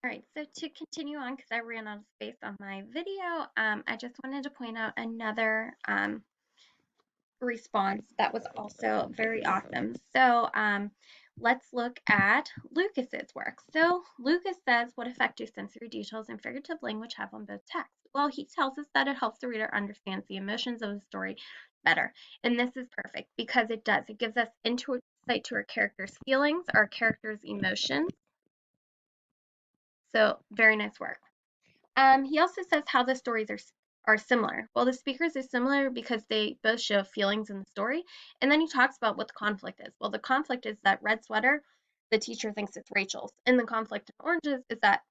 All right, so to continue on, because I ran out of space on my video, I just wanted to point out another response that was also very awesome. So let's look at Lucas's work. So Lucas says, what effect do sensory details and figurative language have on both texts? Well, he tells us that it helps the reader understand the emotions of the story better. And this is perfect because it does. It gives us insight to our characters' feelings, our characters' emotions. So very nice work. He also says how the stories are similar. Well, the speakers are similar because they both show feelings in the story, and then he talks about what the conflict is. Well, the conflict is that red sweater, the teacher thinks it's Rachel's, and the conflict in oranges is that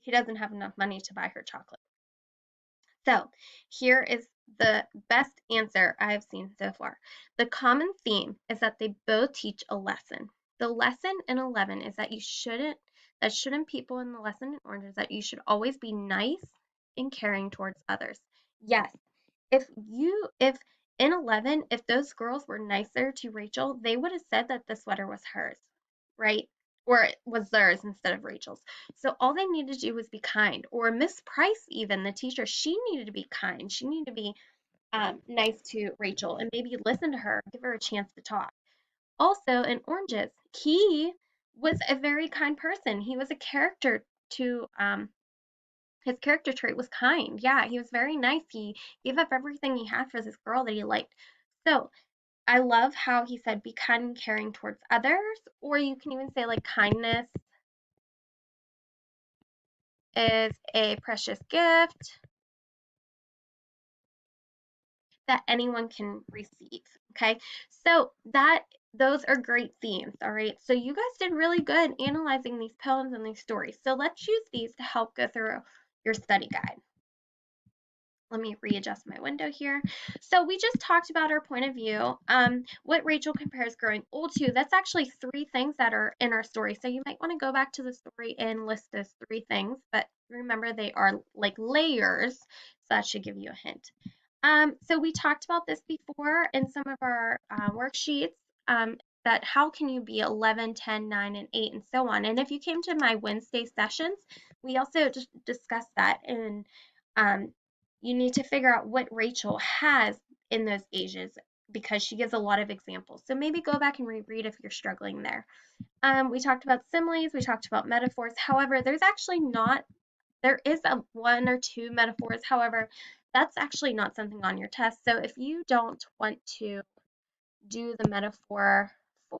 he doesn't have enough money to buy her chocolate. So here is the best answer I have seen so far. The common theme is that they both teach a lesson. The lesson in 11 is that shouldn't people in the lesson in orange is that you should always be nice and caring towards others. Yes, if in 11, if those girls were nicer to Rachel, they would have said that the sweater was hers, right? Or it was theirs instead of Rachel's. So all they needed to do was be kind. Or Miss Price, even the teacher, she needed to be kind. She needed to be nice to Rachel and maybe listen to her, give her a chance to talk. Also, in Oranges, he was a very kind person. He was a character to his character trait was kind. Yeah, he was very nice. He gave up everything he had for this girl that he liked. So I love how he said be kind and caring towards others, or you can even say like kindness is a precious gift that anyone can receive. Okay, so those are great themes. All right, so you guys did really good analyzing these poems and these stories. So let's use these to help go through your study guide. Let me readjust my window here. So we just talked about our point of view. What Rachel compares growing old to, that's actually three things that are in our story. So you might want to go back to the story and list those three things, but remember they are like layers, so that should give you a hint. So we talked about this before in some of our worksheets, that how can you be 11, 10, 9, and 8, and so on. And if you came to my Wednesday sessions, we also just discussed that. And um, you need to figure out what Rachel has in those ages because she gives a lot of examples. So maybe go back and reread if you're struggling there. We talked about similes, we talked about metaphors. However, there is a one or two metaphors. However, that's actually not something on your test. So if you don't want to do the metaphor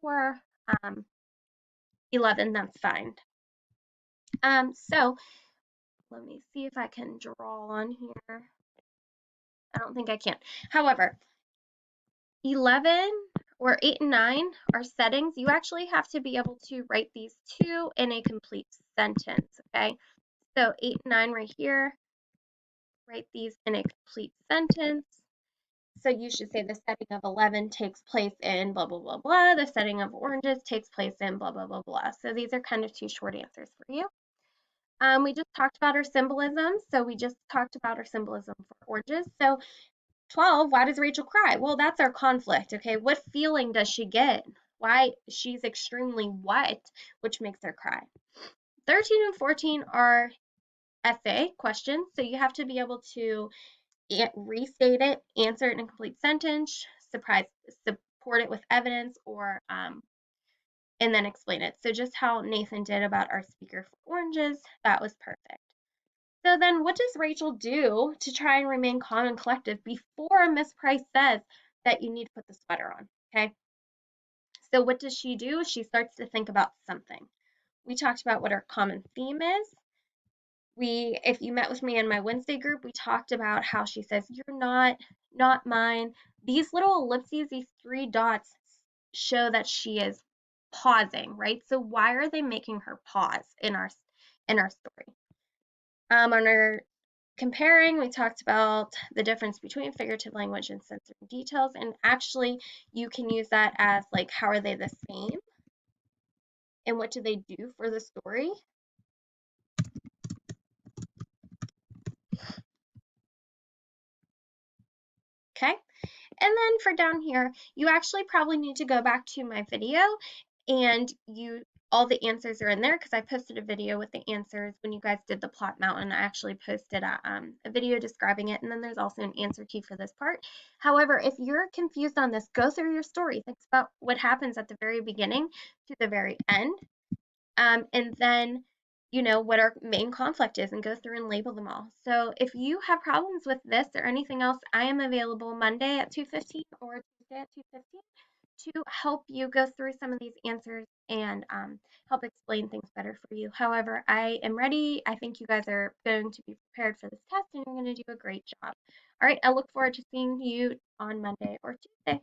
for um, 11, that's fine. So let me see if I can draw on here. I don't think I can. However, 11 or 8 and 9 are settings. You actually have to be able to write these two in a complete sentence, okay? So 8 and 9 right here, write these in a complete sentence. So you should say the setting of 11 takes place in blah, blah, blah, blah. The setting of oranges takes place in blah, blah, blah, blah. So these are kind of two short answers for you. We just talked about our symbolism. So we just talked about our symbolism for oranges. So 12, why does Rachel cry? Well, that's our conflict, okay? What feeling does she get? Why? She's extremely wet, which makes her cry. 13 and 14 are essay questions, so you have to be able to restate it, answer it in a complete sentence, support it with evidence, or and then explain it. So just how Nathan did about our speaker for oranges, that was perfect. So then what does Rachel do to try and remain calm and collective before Miss Price says that you need to put the sweater on? Okay. So what does she do? She starts to think about something. We talked about what our common theme is. If you met with me in my Wednesday group, we talked about how she says, you're not mine. These little ellipses, these three dots show that she is pausing, right? So why are they making her pause in our story? On our comparing, we talked about the difference between figurative language and sensory details, and actually you can use that as like how are they the same and what do they do for the story. Okay, and then for down here, you actually probably need to go back to my video and you all the answers are in there because I posted a video with the answers when you guys did the plot mountain. I actually posted a video describing it, and then there's also an answer key for this part. However, if you're confused on this, go through your story. Think about what happens at the very beginning to the very end, and then what our main conflict is and go through and label them all. So if you have problems with this or anything else, I am available Monday at 2:15 or Tuesday at 2:15 to help you go through some of these answers and help explain things better for you. However, I am ready. I think you guys are going to be prepared for this test and you're going to do a great job. All right, I look forward to seeing you on Monday or Tuesday.